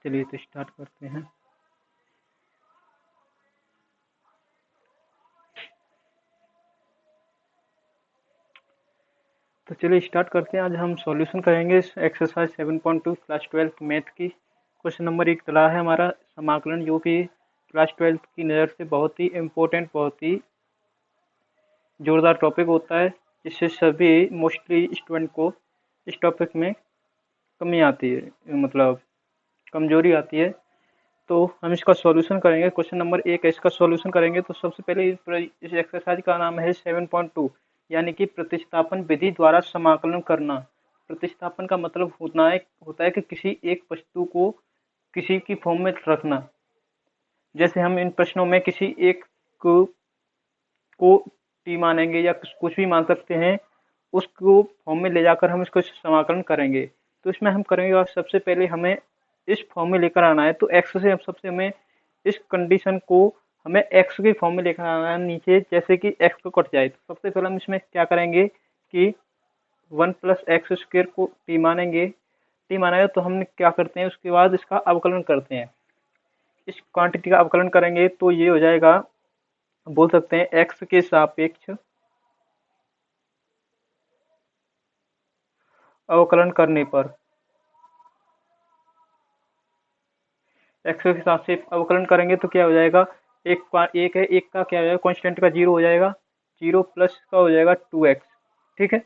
चलिए तो स्टार्ट करते हैं। तो चलिए स्टार्ट करते हैं। आज हम सॉल्यूशन करेंगे एक्सरसाइज 7.2 क्लास 12 मैथ की। क्वेश्चन नंबर 1 चला है हमारा समाकलन, जो कि क्लास 12 की नज़र से बहुत ही इम्पोर्टेंट, बहुत ही जोरदार टॉपिक होता है, जिससे सभी मोस्टली स्टूडेंट को इस टॉपिक में कमी आती है, मतलब कमजोरी आती है। तो हम इसका सॉल्यूशन करेंगे। क्वेश्चन नंबर 1 है, इसका सॉल्यूशन करेंगे। तो सबसे पहले इस एक्सरसाइज का नाम है 7.2, यानी कि प्रतिस्थापन विधि द्वारा समाकलन करना। प्रतिस्थापन का मतलब होता है कि किसी एक वस्तु को किसी की फॉर्म में रखना। जैसे हम इन प्रश्नों में किसी एक को टी मानेंगे या कुछ भी मान सकते हैं, उसको फॉर्म में ले जाकर हम इसको समाकलन करेंगे। तो इसमें हम करेंगे, और सबसे पहले हमें इस फॉर्म में लेकर आना है। तो एक्स से सबसे हमें इस कंडीशन को हमें एक्स की फॉर्म में लेकर आना है नीचे, जैसे कि एक्स को कट जाए। तो सबसे पहले हम इसमें क्या करेंगे कि 1+x² को टी मानेंगे। टी मानेंगे तो हम क्या करते हैं, उसके बाद इसका अवकलन करते हैं। इस क्वांटिटी का अवकलन करेंगे तो ये हो जाएगा, बोल सकते हैं एक्स के सापेक्ष अवकलन करने पर, एक्स के साथ से अवकलन करेंगे तो क्या हो जाएगा, एक है, एक का क्या हो जाएगा, कांस्टेंट का 0 हो जाएगा, 0 प्लस का हो जाएगा 2x। ठीक है,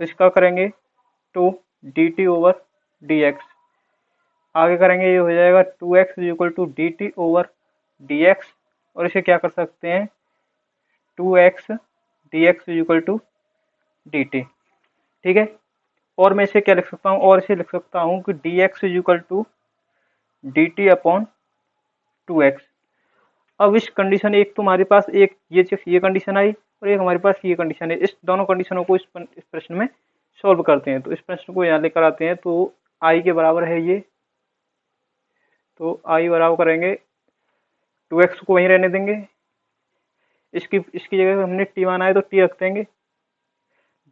इसका करेंगे तो dt ओवर dx। आगे करेंगे, ये हो जाएगा 2x equal to dt over dx, और इसे क्या कर सकते हैं, 2x dx equal to dt। ठीक है, और मैं इसे क्या लिख सकता हूँ, और इसे लिख सकता हूँ कि dx equal to dt upon 2x। अब इस कंडीशन, एक तो हमारे पास एक ये कंडीशन आई, और एक हमारे पास ये कंडीशन है। इस दोनों कंडीशनों को इस प्रश्न में सॉल्व करते हैं। तो इस प्रश्न को यहाँ लेकर आते हैं। तो आई के बराबर है ये, तो आई बराबर करेंगे 2x को वहीं रहने देंगे। इसकी जगह हमने टी माना है तो टी रख देंगे।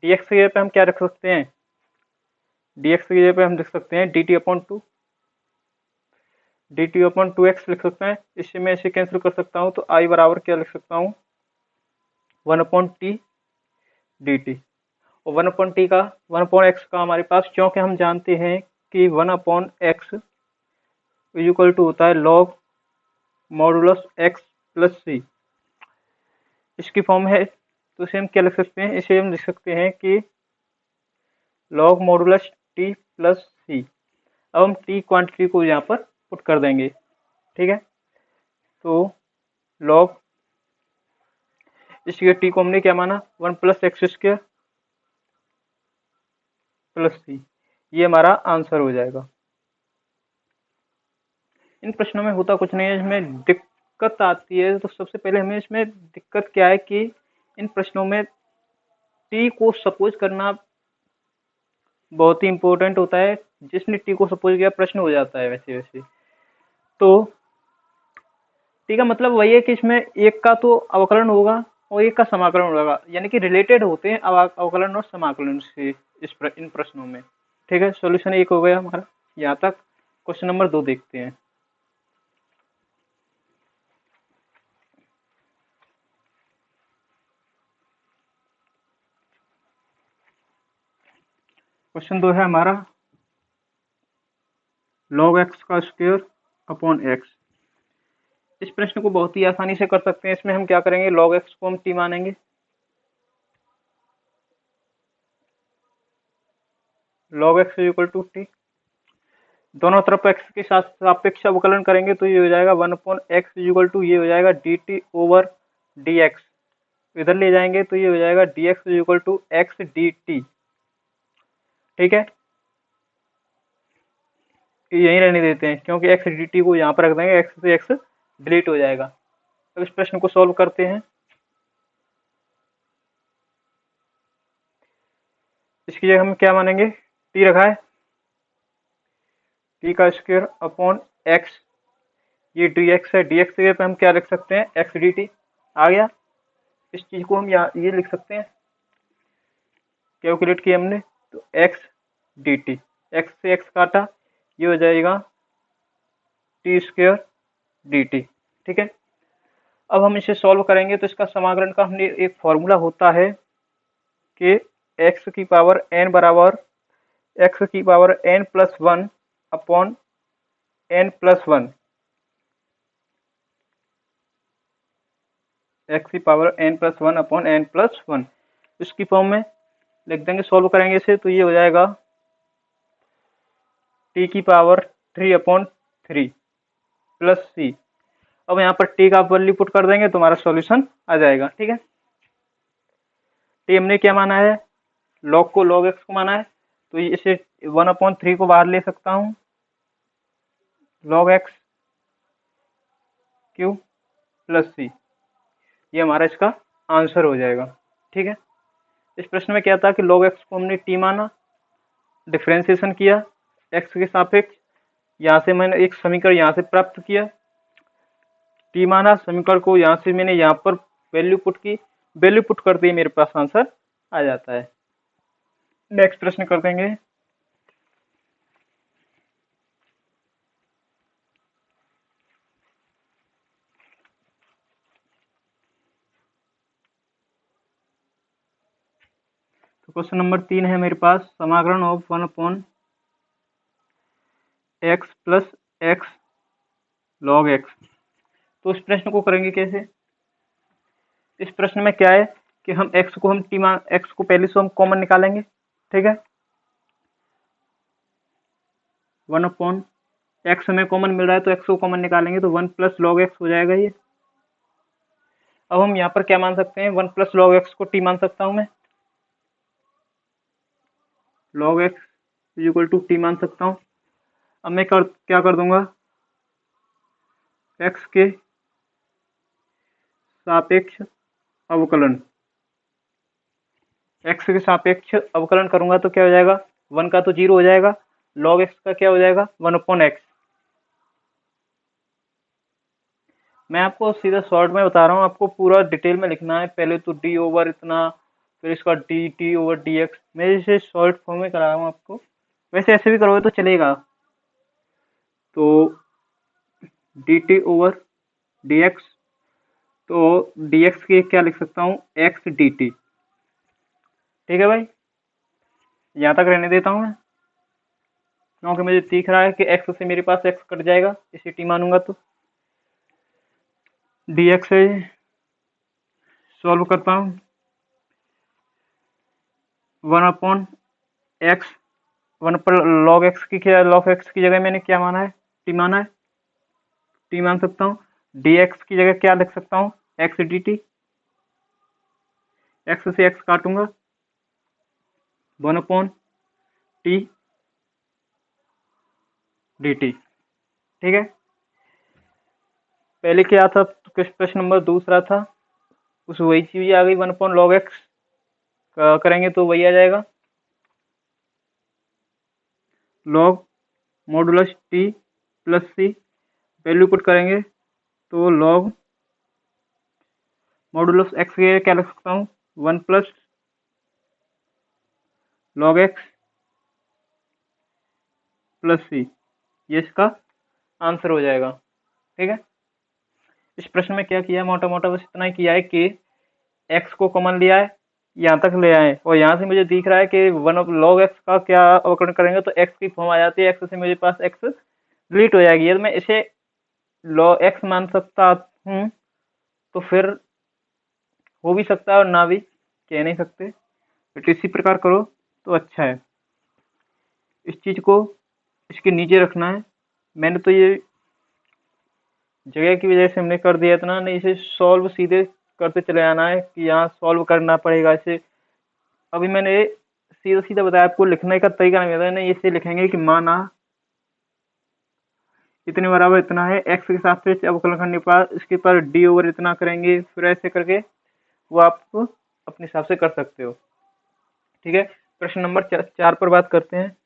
dx की जगह पे हम क्या रख सकते हैं, dx की जगह पे हम लिख सकते हैं dt upon 2, dt upon 2x लिख सकते हैं। इससे मैं इसे कैंसिल कर सकता हूँ। तो आई बराबर क्या लिख सकता हूँ, 1 अपॉन टी dt। और 1 अपॉन टी का 1 अपॉन एक्स का हमारे पास, क्योंकि हम जानते हैं कि 1 अपॉन एक्स इक्वल टू होता है लॉग मॉडुलस एक्स प्लस सी। इसकी फॉर्म है, तो इसे हम क्या लिख सकते हैं, इसे हम लिख सकते हैं कि log modulus T plus c. अब हम टी क्वांटिटी को यहाँ पर पुट कर देंगे। ठीक है, तो लॉग, इसकी टी को हमने क्या माना, 1+x² प्लस सी। ये हमारा आंसर हो जाएगा। इन प्रश्नों में होता कुछ नहीं है, इसमें दिक्कत आती है। तो सबसे पहले हमें इसमें दिक्कत क्या है कि इन प्रश्नों में टी को सपोज करना बहुत ही इंपॉर्टेंट होता है। जिसने टी को सपोज किया प्रश्न हो जाता है वैसे वैसे। तो टी का मतलब वही है कि इसमें एक का तो अवकलन होगा और एक का समाकलन होगा, यानी कि रिलेटेड होते हैं अवकलन और समाकलन से इन प्रश्नों में। ठीक है, सॉल्यूशन एक हो गया हमारा यहाँ तक। क्वेश्चन नंबर 2 देखते हैं। क्वेश्चन 2 है हमारा log x का स्क्वायर अपॉन x। इस प्रश्न को बहुत ही आसानी से कर सकते हैं। इसमें हम क्या करेंगे, log x को हम t मानेंगे, log x equal to t. दोनों तरफ x के साथ सापेक्ष अवकलन करेंगे तो ये हो जाएगा 1 अपॉन एक्स इक्वल टू, ये हो जाएगा dt ओवर dx। इधर ले जाएंगे तो ये हो जाएगा dx equal to x dt। ठीक है, यहीं रहने देते हैं, क्योंकि x dt को यहाँ पर रख देंगे, x से x डिलीट हो जाएगा। अब इस प्रश्न को सॉल्व करते हैं। इसकी जगह हम क्या मानेंगे, t रखा है, t का स्क्वायर अपॉन x, ये dx है, dx की जगह पे हम क्या लिख सकते हैं, x dt। आ गया, इस चीज को हम यहाँ ये लिख सकते हैं, कैलकुलेट किया हमने, तो x dt, x से x काटा, ये हो जाएगा टी स्क्वायर डी टी। ठीक है, अब हम इसे सॉल्व करेंगे तो इसका समाकलन का हमने एक फॉर्मूला होता है कि एक्स की पावर एन बराबर एक्स की power n plus one upon n plus one, x की power n plus one upon n plus one, इसकी फॉर्म में लिख देंगे। सॉल्व करेंगे इसे तो ये हो जाएगा टी की power three upon three plus c. अब यहाँ पर टी का वैल्यू पुट कर देंगे तो हमारा सॉल्यूशन आ जाएगा। ठीक है, टी हमने क्या माना है, लॉग को, लॉग एक्स को माना है, तो इसे वन अपॉन थ्री को बाहर ले सकता हूँ, log x Q plus c, ये हमारा इसका आंसर हो जाएगा। ठीक है, इस प्रश्न में क्या था कि log x को हमने t माना, डिफ्रेंसिएशन किया x के सापेक्ष, यहाँ से मैंने एक समीकरण यहाँ से प्राप्त किया, t माना, समीकरण को यहाँ से मैंने यहाँ पर वैल्यू पुट की, वैल्यू पुट करते ही मेरे पास आंसर आ जाता है। नेक्स्ट प्रश्न कर देंगे। तो क्वेश्चन नंबर 3 है मेरे पास, समाकलन of one upon x plus x log x. तो इस प्रश्न को करेंगे कैसे, इस प्रश्न में क्या है कि हम x को हम x को पहले से हम कॉमन निकालेंगे। ठीक है, वन अपॉन एक्स हमें कॉमन मिल रहा है तो x को कॉमन निकालेंगे तो वन प्लस लॉग एक्स हो जाएगा ये। अब हम यहाँ पर क्या मान सकते हैं, वन प्लस लॉग एक्स को t मान सकता हूँ मैं, log x is equal to t मान सकता हूँ। अब मैं क्या कर दूंगा, x के सापेक्ष अवकलन, x के सापेक्ष अवकलन करूंगा तो क्या हो जाएगा, वन का तो जीरो हो जाएगा, लॉग एक्स का क्या हो जाएगा, वन अपॉन एक्स। मैं आपको सीधा शॉर्ट में बता रहा हूँ, आपको पूरा डिटेल में लिखना है, पहले तो डी ओवर इतना, फिर इसका D t over d x, मैं इसे शॉर्ट फॉर्म में करा रहा हूँ आपको, वैसे ऐसे भी करोगे तो चलेगा। तो D t over d x, तो डी एक्स के क्या लिख सकता हूँ, एक्स डी टी। ठीक है भाई, यहाँ तक रहने देता हूँ मैं, क्योंकि मुझे दिख रहा है कि एक्स से मेरे पास एक्स कट जाएगा, इसे टी मानूंगा तो डी एक्स से सॉल्व करता हूँ, वन अपॉन एक्स, वन पर लॉग एक्स की क्या, लॉग एक्स की जगह मैंने क्या माना है, टी माना है, टी मान सकता हूँ। डी एक्स की जगह क्या लिख सकता हूँ, एक्स डी टी, एक्स से एक्स काटूंगा, one upon t d t. ठीक है, पहले क्या था, प्रश्न नंबर दूसरा था, उस वही चीज आ गई, वन अपॉन लॉग एक्स करेंगे तो वही आ जाएगा, लॉग मॉडुलस टी प्लस सी, वैल्यू पुट करेंगे तो लॉग मॉडुलस एक्स के क्या लिख सकता हूँ, one plus log x plus c, ये इसका आंसर हो जाएगा। ठीक है, इस प्रश्न में क्या किया है, मोटा मोटा बस इतना ही किया है कि एक्स को कॉमन लिया है, यहाँ तक ले आए, और यहाँ से मुझे दिख रहा है कि वन ऑफ लॉग एक्स का क्या अवकलन करेंगे तो एक्स की फॉर्म आ जाती है, एक्स से मेरे पास एक्स डिलीट हो जाएगी, यदि मैं इसे लॉग एक्स मान सकता हूँ तो फिर हो भी सकता है और ना भी, कह नहीं सकते, बट इसी प्रकार करो तो अच्छा है। इस चीज़ को इसके नीचे रखना है, मैंने तो ये जगह की वजह से हमने कर दिया इतना, नहीं इसे सॉल्व सीधे करते चले जाना है कि यहाँ सॉल्व करना पड़ेगा इसे। अभी मैंने सीधा सीधा बताया आपको, लिखने का तरीका नहीं बताया, नहीं इसे लिखेंगे कि माना इतने बराबर इतना है, एक्स के साथ से अवकलन करने पर इसके पर डी ओवर इतना करेंगे, फिर ऐसे करके वो आप अपने हिसाब से कर सकते हो। ठीक है, प्रश्न नंबर 4 पर बात करते हैं।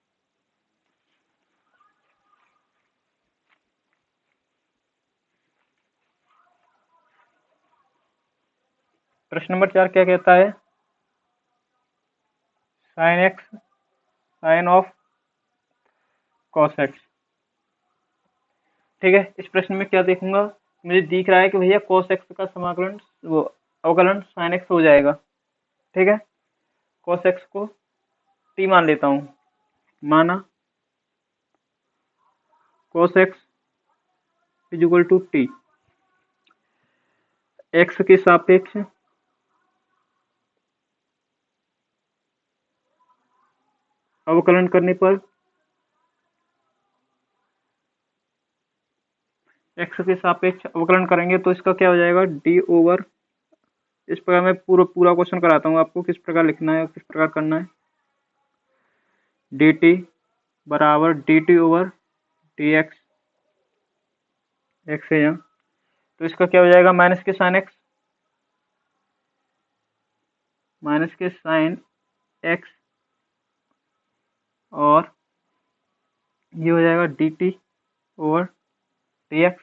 प्रश्न नंबर 4 क्या कहता है, sine x sine of cos x. ठीक है। इस प्रश्न में क्या देखूंगा, मुझे दिख रहा है कि भैया cos x का समाकलन वो अवकलन sin x हो जाएगा। ठीक है, cos x को t मान लेता हूँ, माना cos x is equal to t. x के सापेक्ष अवकलन करने पर x के सापेक्ष अवकलन करेंगे तो इसका क्या हो जाएगा, d ओवर, इस प्रकार मैं पूरा क्वेश्चन कराता हूँ आपको किस प्रकार लिखना है और किस प्रकार करना है। dt बराबर dt ओवर dx, x है यहाँ, तो इसका क्या हो जाएगा, माइनस के साइन x, माइनस के साइन x, और ये हो जाएगा dt ओवर dx।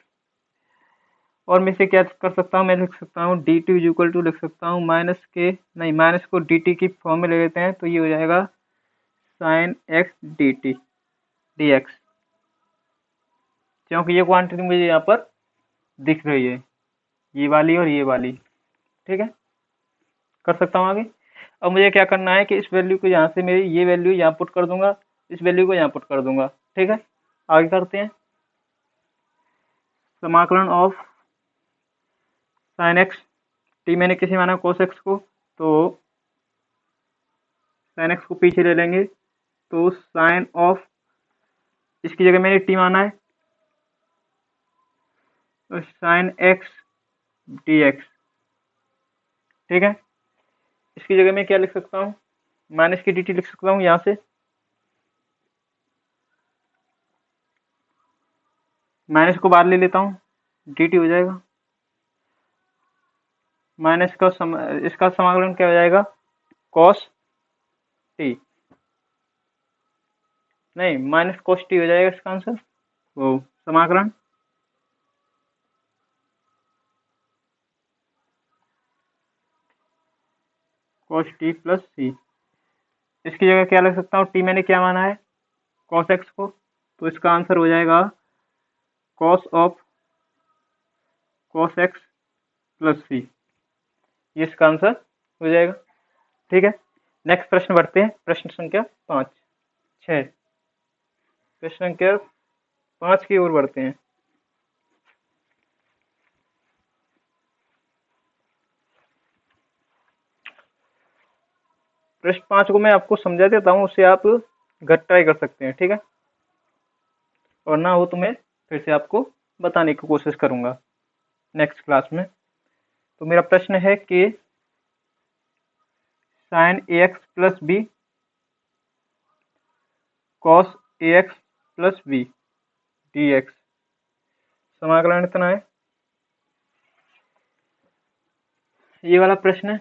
और मैं इसे क्या कर सकता हूँ, मैं लिख सकता हूँ dt इज इक्वल टू, लिख सकता हूँ माइनस के, नहीं माइनस को dt की फॉर्म में ले लेते हैं तो ये हो जाएगा साइन x dt dx, क्योंकि ये क्वांटिटी मुझे यहाँ पर दिख रही है, ये वाली और ये वाली। ठीक है, कर सकता हूँ आगे। अब मुझे क्या करना है कि इस वैल्यू को यहाँ से, मेरी ये वैल्यू यहाँ पुट कर दूंगा, इस वैल्यू को यहाँ पुट कर दूंगा। ठीक है, आगे करते हैं। समाकलन ऑफ साइन एक्स टी, मैंने किसी माना कोस एक्स को, तो साइन एक्स को पीछे ले लेंगे, तो साइन ऑफ, इसकी जगह मैंने टी माना है, तो साइन एक्स डी एक्स। ठीक है, इसकी जगह मैं क्या लिख सकता हूँ, माइनस की डी टी लिख सकता हूँ यहाँ से, माइनस को बाहर ले लेता हूँ, डी टी हो जाएगा, माइनस का इसका समाकलन क्या हो जाएगा, कॉस टी, नहीं माइनस कॉस टी हो जाएगा इसका आंसर, वो समाकलन कॉस टी प्लस सी। इसकी जगह क्या लिख सकता हूँ, टी मैंने क्या माना है, कॉस एक्स को, तो इसका आंसर हो जाएगा cos of cos x plus c, ये इसका आंसर हो जाएगा। ठीक है, नेक्स्ट प्रश्न बढ़ते हैं, प्रश्न संख्या 6, प्रश्न संख्या 5 की ओर बढ़ते हैं। प्रश्न 5 को मैं आपको समझा देता हूँ, उससे आप घर ट्राई कर सकते हैं। ठीक है, और ना हो तो मैं फिर से आपको बताने की कोशिश करूंगा नेक्स्ट क्लास में। तो मेरा प्रश्न है कि sine a x plus b cos a x plus b d x, समाकलन इतना है, ये वाला प्रश्न है।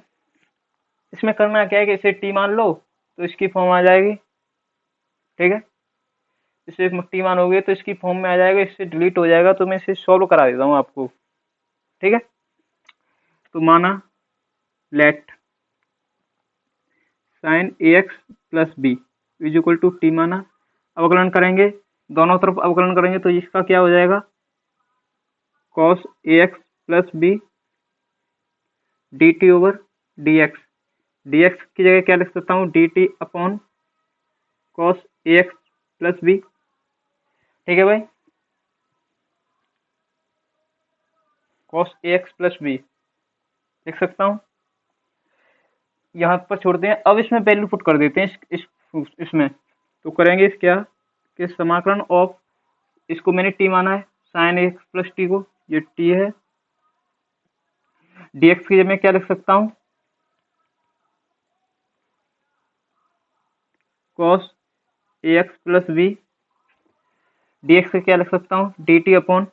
इसमें करना क्या है कि इसे टी मान लो तो इसकी फॉर्म आ जाएगी। ठीक है, इसे टी मान हो गई तो इसकी फॉर्म में आ जाएगा, इससे डिलीट हो जाएगा, तो मैं इसे सॉल्व करा देता हूँ आपको। ठीक है, तो माना let sine a x plus b is equal to t माना, अवकलन करेंगे, दोनों तरफ अवकलन करेंगे तो इसका क्या हो जाएगा, cos a x plus b d t over d x, d x की जगह क्या लिख सकता हूँ, d t upon cos a x plus b. ठीक है भाई, cos a x plus b लिख सकता हूँ, यहाँ पर छोड़ते हैं। अब इसमें वैल्यू पुट कर देते हैं इसमें, तो करेंगे इस क्या कि समाकलन ऑफ, इसको मैंने टी माना है, साइन एक्स प्लस टी को, ये टी है, डीएक्स की जगह मैं क्या लिख सकता हूँ, cos a x plus B, dx का क्या लिख सकता हूँ, d t upon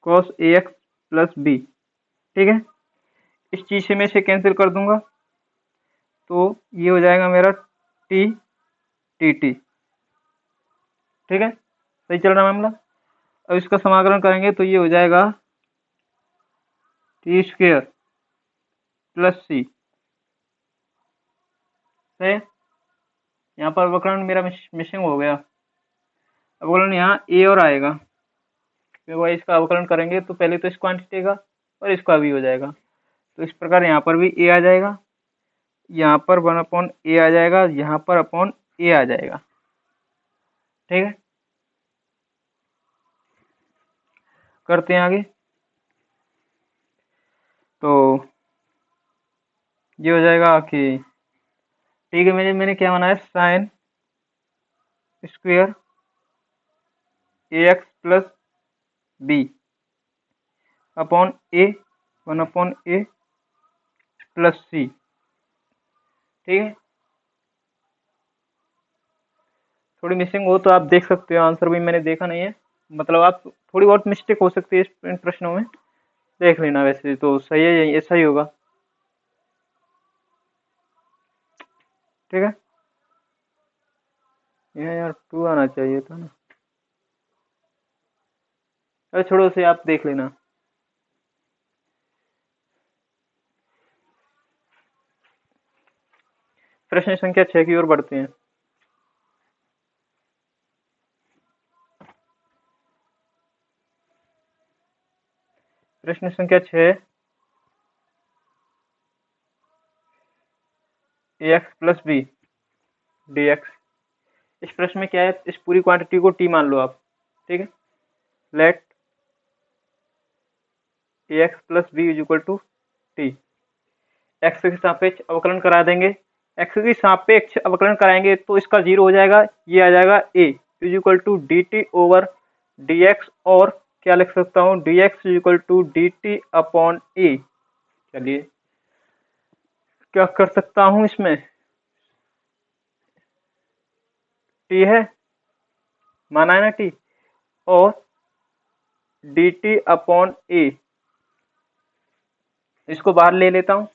cos a x plus b. ठीक है, इस चीज से मैं इसे कैंसिल कर दूंगा, तो ये हो जाएगा मेरा टी टी टी। ठीक है, सही चल रहा है मामला। अब इसका समाकलन करेंगे तो ये हो जाएगा टी स्क्वेयर प्लस सी। सही है, यहाँ पर अवकलन मेरा मिसिंग हो गया, अवकलन यहाँ ए और आएगा, क्योंकि इसका अवकलन करेंगे तो पहले तो इस क्वांटिटी का और इसका भी हो जाएगा। तो इस प्रकार यहाँ पर भी ए आ जाएगा, यहाँ पर 1/a आ जाएगा, यहाँ पर अपॉन ए आ जाएगा। ठीक है, करते हैं आगे। तो ये हो जाएगा कि ठीक है, मैंने क्या बनाया, साइन स्क्वेयर ए एक्स प्लस बी अपॉन ए 1/a प्लस सी। ठीक है, थोड़ी मिसिंग हो तो आप देख सकते हो, आंसर भी मैंने देखा नहीं है, मतलब आप थोड़ी बहुत मिस्टेक हो सकती है इन प्रश्नों में, देख लेना। वैसे तो सही है, यही ऐसा ही होगा। ठीक है, ये यार 2 आना चाहिए था ना। अरे छोड़ो, से आप देख लेना। प्रश्न संख्या 6 की ओर बढ़ते हैं। प्रश्न संख्या 6, a x plus b d x. इस प्रश्न में क्या है, इस पूरी क्वांटिटी को टी मान लो आप। ठीक है, let a x plus b is equal to t. X के सापेक्ष अवकलन करा देंगे, एक्स के सापेक्ष अवकलन कराएंगे तो इसका 0 हो जाएगा, ये आ जाएगा a is equal to d t over d x, और क्या लिख सकता हूँ, d x is equal to d t upon a. चलिए क्या कर सकता हूँ, इसमें टी है, माना है ना टी, और डी टी अपॉन ए, इसको बाहर ले लेता हूँ,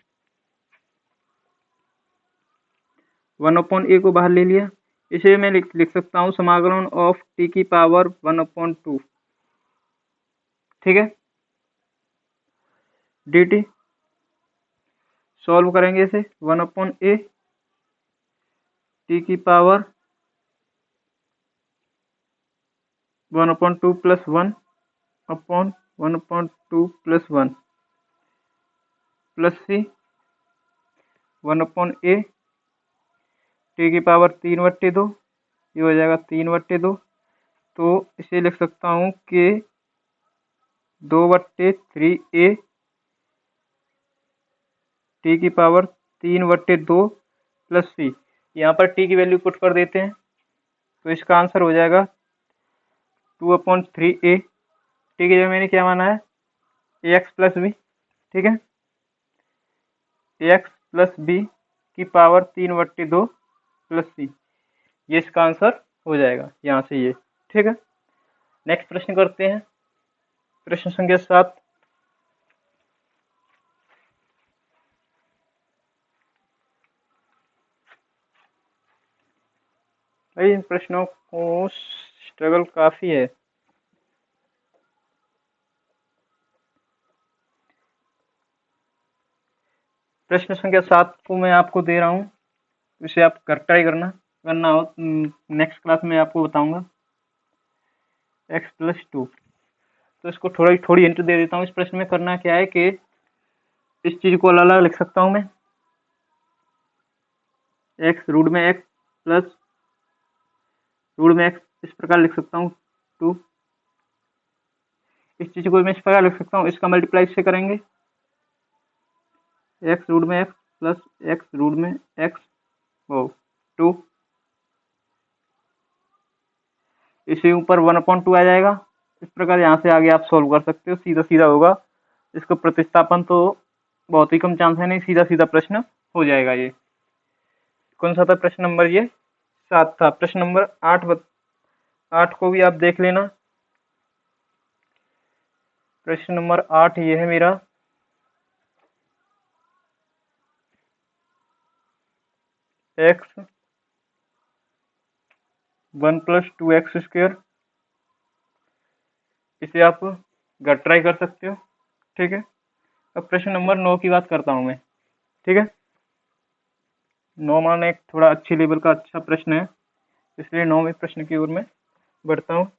1/a को बाहर ले लिया। इसे मैं लिख सकता हूँ समाकलन ऑफ टी की पावर 1/2। ठीक है, डी टी सॉल्व करेंगे इसे, 1/a टी की power 1/2 plus 1 upon 1/2 plus 1 plus c 1/a t की पावर 3/2, ये हो जाएगा 3/2। तो इसे लिख सकता हूँ कि 2/3a टी की पावर 3/2 प्लस सी। यहाँ पर टी की वैल्यू पुट कर देते हैं, तो इसका आंसर हो जाएगा 2/3a। ठीक है, जो मैंने क्या माना है, ए एक्स प्लस बी। ठीक है, ए एक्स प्लस बी की पावर 3/2 प्लस सी, ये इसका आंसर हो जाएगा यहाँ से ये। ठीक है, नेक्स्ट प्रश्न करते हैं, प्रश्न संख्या 7। भाई इन प्रश्नों को स्ट्रगल काफी है। प्रश्न संख्या 7 को मैं आपको दे रहा हूँ, इसे आप कर ट्राई करना हो नेक्स्ट क्लास में आपको बताऊंगा। x प्लस 2, तो इसको थोड़ी हिंट दे देता हूँ। इस प्रश्न में करना क्या है कि इस चीज को अलग अलग लिख सकता हूँ मैं, x रूट में x प्लस रूट में x, इस प्रकार लिख सकता हूँ 2। इस चीज को मैं इस प्रकार लिख सकता हूँ, इसका मल्टीप्लाई इससे करेंगे, x रूट में x प्लस x रूट में x ओ 2, इसे ऊपर 1/2 आ जाएगा। इस प्रकार यहाँ से आगे आप सॉल्व कर सकते हो, सीधा सीधा होगा। इसको प्रतिस्थापन तो बहुत ही कम चांस है, नहीं सीधा सीधा प्रश्न हो जाएगा। ये कौन सा था प्रश्न नंबर, ये 7 था। प्रश्न नंबर 8 को भी आप देख लेना। प्रश्न नंबर 8 ये है मेरा, x 1 + 2x स्क्वायर, इसे आप घर ट्राई कर सकते हो। ठीक है, अब प्रश्न नंबर 9 की बात करता हूँ मैं। ठीक है, 9 मान एक थोड़ा अच्छी लेवल का अच्छा प्रश्न है, इसलिए 9वें प्रश्न की ओर मैं बढ़ता हूँ।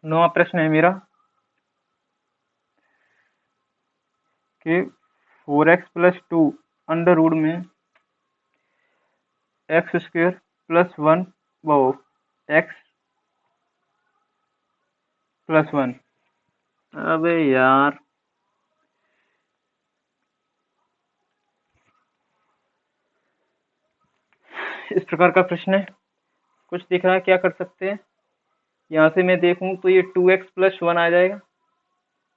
9वां प्रश्न है मेरा कि 4x+2 अंडर रूट में x² + 1 वो x+1। अबे यार, इस प्रकार का प्रश्न है, कुछ दिख रहा है, क्या कर सकते हैं। यहाँ से मैं देखूँ तो ये 2x+1 आ जाएगा,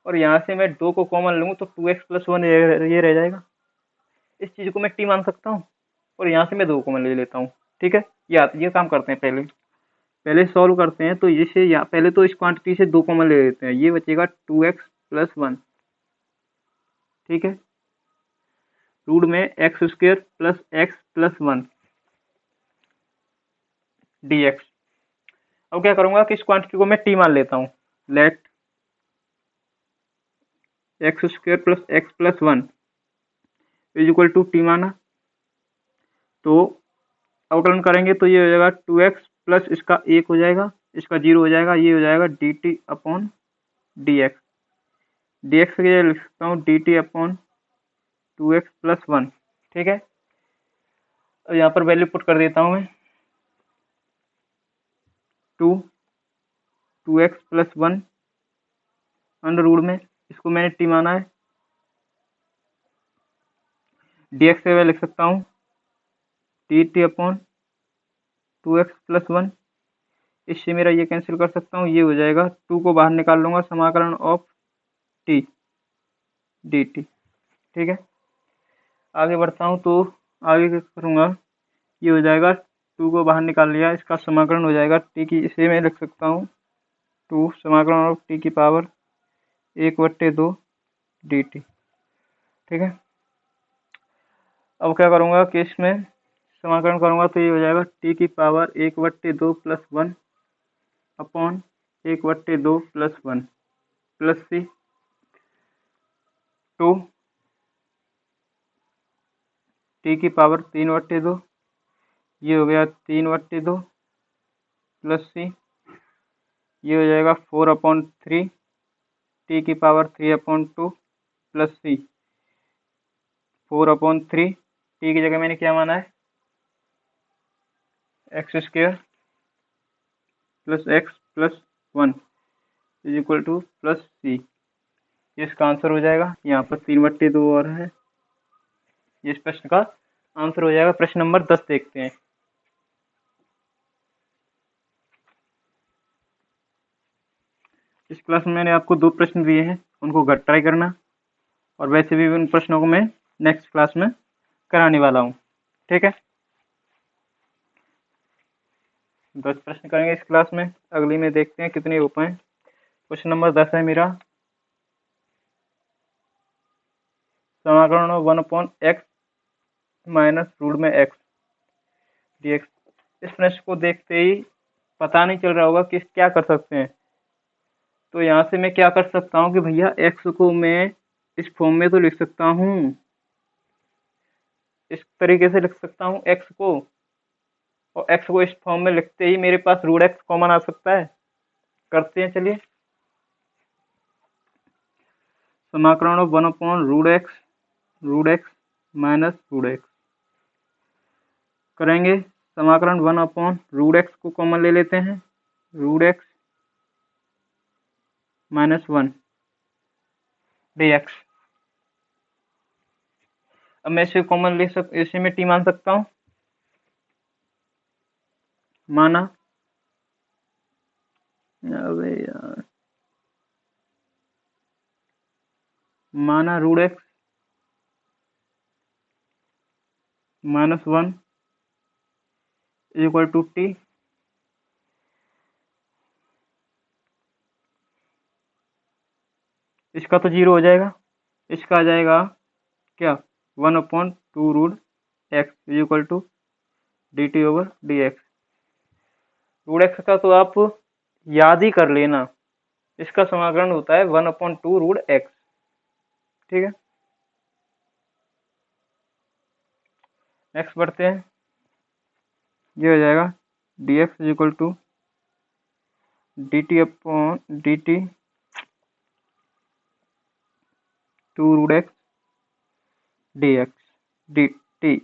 और यहाँ से मैं 2 को कॉमन लूँ तो 2x+1 ये रह जाएगा। इस चीज़ को मैं टी मान सकता हूँ, और यहाँ से मैं 2 कॉमन ले लेता हूँ। ठीक है, ये काम करते हैं, पहले सॉल्व करते हैं। तो इसे यहाँ पहले तो इस क्वांटिटी से 2 कॉमन ले लेते हैं, ये बचेगा 2x+1। ठीक है, रूट में x² + x+1 dx। अब क्या करूंगा कि इस क्वांटिटी को मैं टी मान लेता हूँ। लेट x² + x+1 = टी माना, तो अवकलन करेंगे तो ये हो जाएगा 2x प्लस इसका 1 हो जाएगा, इसका 0 हो जाएगा, ये हो जाएगा dt/dx। dx के लिए लिख सकता हूँ dt/2x+1। ठीक है, अब यहाँ पर वैल्यू पुट कर देता हूँ मैं। 2x+1 अंडर रूट में, इसको मैंने टी माना है। dx के लिए लिख सकता हूँ dt/2x+1। इससे मेरा ये कैंसिल कर सकता हूँ, ये हो जाएगा, 2 को बाहर निकाल लूंगा, समाकलन ऑफ टी dt। ठीक है, आगे बढ़ता हूँ तो आगे क्या करूँगा, ये हो जाएगा, 2 को बाहर निकाल लिया, इसका समाकलन हो जाएगा टी की, इसे मैं लिख सकता हूँ 2 समाकलन ऑफ टी की पावर 1/2 dt। ठीक है, अब क्या करूँगा कि इसमें समाकलन करूँगा तो ये हो जाएगा टी की power 1/2 + 1 upon 1/2 + 1 plus c 2 T की पावर 3/2, ये हो गया 3/2 प्लस सी, ये हो जाएगा 4/3 टी की पावर 3/2 प्लस सी 4/3। टी की जगह मैंने क्या माना है, x² + x+1 = प्लस सी। इसका आंसर हो जाएगा, यहाँ पर 3/2 और है, इस प्रश्न का आंसर हो जाएगा। प्रश्न नंबर 10 देखते हैं। इस क्लास में मैंने आपको 2 प्रश्न दिए हैं, उनको घर ट्राई करना, और वैसे भी उन प्रश्नों को मैं नेक्स्ट क्लास में कराने वाला हूँ। ठीक है, 10 प्रश्न करेंगे इस क्लास में, अगली में देखते हैं कितने हो पाए। क्वेश्चन नंबर 10 है मेरा, समाकलन 1/x माइनस रूट में x dx। इस प्रश्न को देखते ही पता नहीं चल रहा होगा कि क्या कर सकते हैं। तो यहाँ से मैं क्या कर सकता हूँ कि भैया x को मैं इस फॉर्म में तो लिख सकता हूँ, इस तरीके से लिख सकता हूँ x को, और x को इस फॉर्म में लिखते ही मेरे पास रूट x कॉमन आ सकता है। करते हैं, चलिए। समाकलन 1/√x माइनस रूट x करेंगे। समाकलन 1/√x को कॉमन ले लेते हैं, √x - 1 dx। अब मैं इसे कॉमन इसे मैं टी मान सकता हूँ, माना। अबे यार, माना √x - 1 = टी। इसका तो 0 हो जाएगा, इसका आ जाएगा क्या, 1/2√x = dt/dx। √x का तो आप याद ही कर लेना, इसका समाकलन होता है 1/2√x। ठीक है, नेक्स्ट बढ़ते हैं। ये हो जाएगा dx = dt upon dt 2 root x dx dt।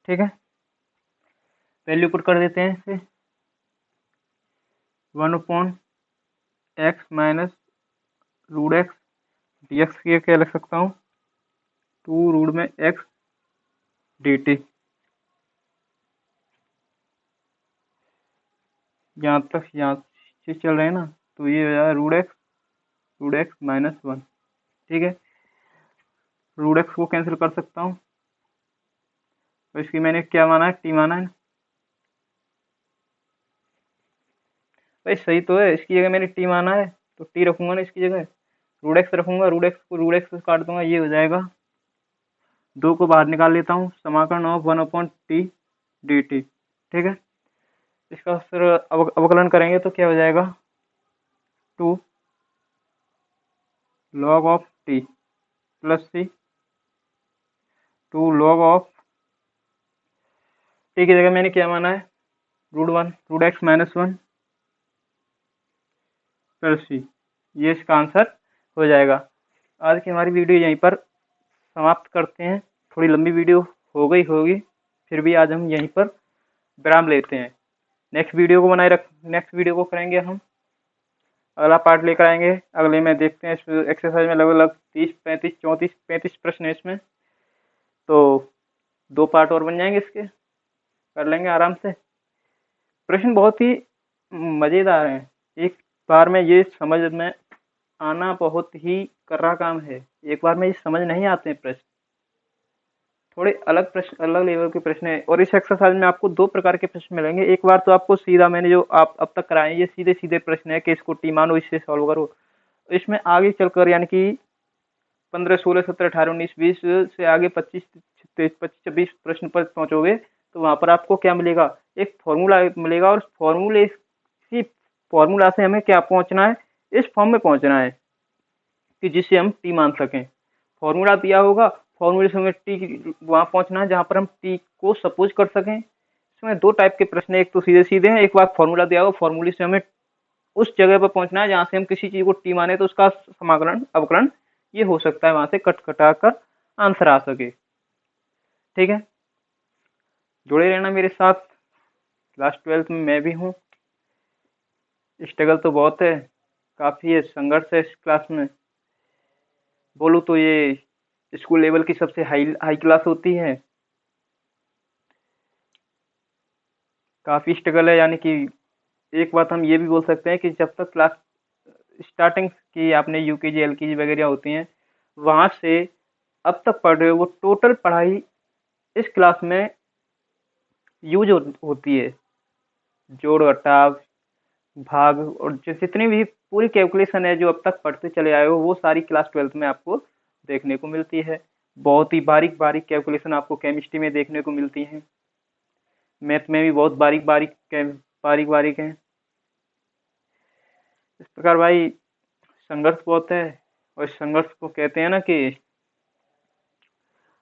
ठीक है, वैल्यू पुट कर देते हैं इसे। 1 upon x minus root x d x की क्या लिख सकता हूँ, 2 रूट में एक्स डी टी। यहाँ तक यहाँ से चल रहे हैं ना, तो ये हो जाएगा रूट एक्स माइनस 1। ठीक है, रूट एक्स को कैंसिल कर सकता हूँ, तो इसकी मैंने क्या माना है, टी माना है। भाई सही तो है, इसकी जगह मैंने टी माना है तो टी रखूंगा ना इसकी जगह, रूट एक्स रखूंगा, रूट एक्स से काट दूंगा, ये हो जाएगा 2 को बाहर निकाल लेता हूँ, समाकलन of 1 upon t d t. ठीक है, इसका फिर अवकलन करेंगे तो क्या हो जाएगा, 2 log of t plus c 2 log of t की जगह मैंने क्या माना है, root x minus 1 plus c. ये इसका आंसर हो जाएगा। आज की हमारी वीडियो यहीं पर समाप्त करते हैं, थोड़ी लंबी वीडियो हो गई होगी, फिर भी आज हम यहीं पर विराम लेते हैं। नेक्स्ट वीडियो को करेंगे हम, अगला पार्ट लेकर आएंगे। अगले में देखते हैं, इस एक्सरसाइज में लगभग 30 35 34 35 प्रश्न है इसमें, तो 2 पार्ट और बन जाएंगे, इसके कर लेंगे आराम से। प्रश्न बहुत ही मज़ेदार हैं, एक बार में ये समझ में आना बहुत ही कर्रा काम है, एक बार में ये समझ नहीं आते हैं प्रश्न, थोड़े अलग प्रश्न, अलग लेवल के प्रश्न है। और इस एक्सरसाइज में आपको 2 प्रकार के प्रश्न मिलेंगे। एक बार तो आपको सीधा, मैंने जो आप अब तक कराए ये सीधे सीधे प्रश्न है कि इसको टी मानो, इससे सॉल्व करो। इसमें आगे चलकर यानी कि 15 16 17 18 19 20 से आगे 25 26 प्रश्न पर पहुंचोगे तो वहां पर आपको क्या मिलेगा, एक फॉर्मूला मिलेगा, और फॉर्मूला से हमें क्या पहुंचना है, इस फॉर्म में पहुंचना है कि जिससे हम टी मान सकें। फॉर्मूला दिया होगा, फॉर्मूले से हमें टी वहां पहुंचना है जहां पर हम टी को सपोज कर सकें। इसमें 2 टाइप के प्रश्न है, एक तो सीधे सीधे हैं, एक बार फॉर्मूला दिया होगा, फॉर्मूले से हमें उस जगह पर पहुंचना है जहां से हम किसी चीज को टी माने तो उसका समाकलन अवकलन ये हो सकता है, वहां से कट कटा कर आंसर आ सके। ठीक है, जुड़े रहना मेरे साथ। क्लास 12th में मैं भी हूँ, स्ट्रगल तो बहुत है, काफ़ी है, संघर्ष है इस क्लास में। बोलूँ तो ये स्कूल लेवल की सबसे हाई क्लास होती है, काफ़ी स्ट्रगल है। यानी कि एक बात हम ये भी बोल सकते हैं कि जब तक क्लास स्टार्टिंग की आपने यूकेजी एलकेजी वगैरह होती हैं, वहाँ से अब तक पढ़ रहे हो, वो टोटल पढ़ाई इस क्लास में यूज होती है। जोड़ घटाव भाग और जितनी भी पूरी कैलकुलेशन है जो अब तक पढ़ते चले आए हो, वो सारी क्लास 12th में आपको देखने को मिलती है। बहुत ही बारीक बारीक कैलकुलेशन आपको केमिस्ट्री में देखने को मिलती है, मैथ में भी बहुत बारीक बारीक है। इस प्रकार भाई संघर्ष बहुत है, और इस संघर्ष को कहते हैं ना कि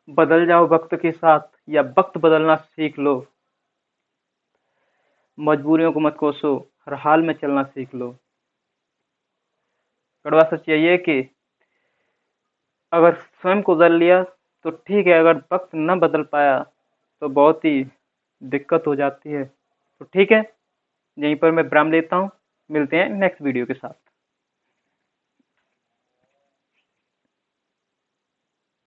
बदल जाओ वक्त के साथ या वक्त बदलना सीख लो, मजबूरियों को मत कोसो, हर हाल में चलना सीख लो। कड़वा सच यही है कि अगर स्वयं को बदल लिया तो ठीक है, अगर वक्त न बदल पाया तो बहुत ही दिक्कत हो जाती है। तो ठीक है, यहीं पर मैं विराम लेता हूँ, मिलते हैं नेक्स्ट वीडियो के साथ।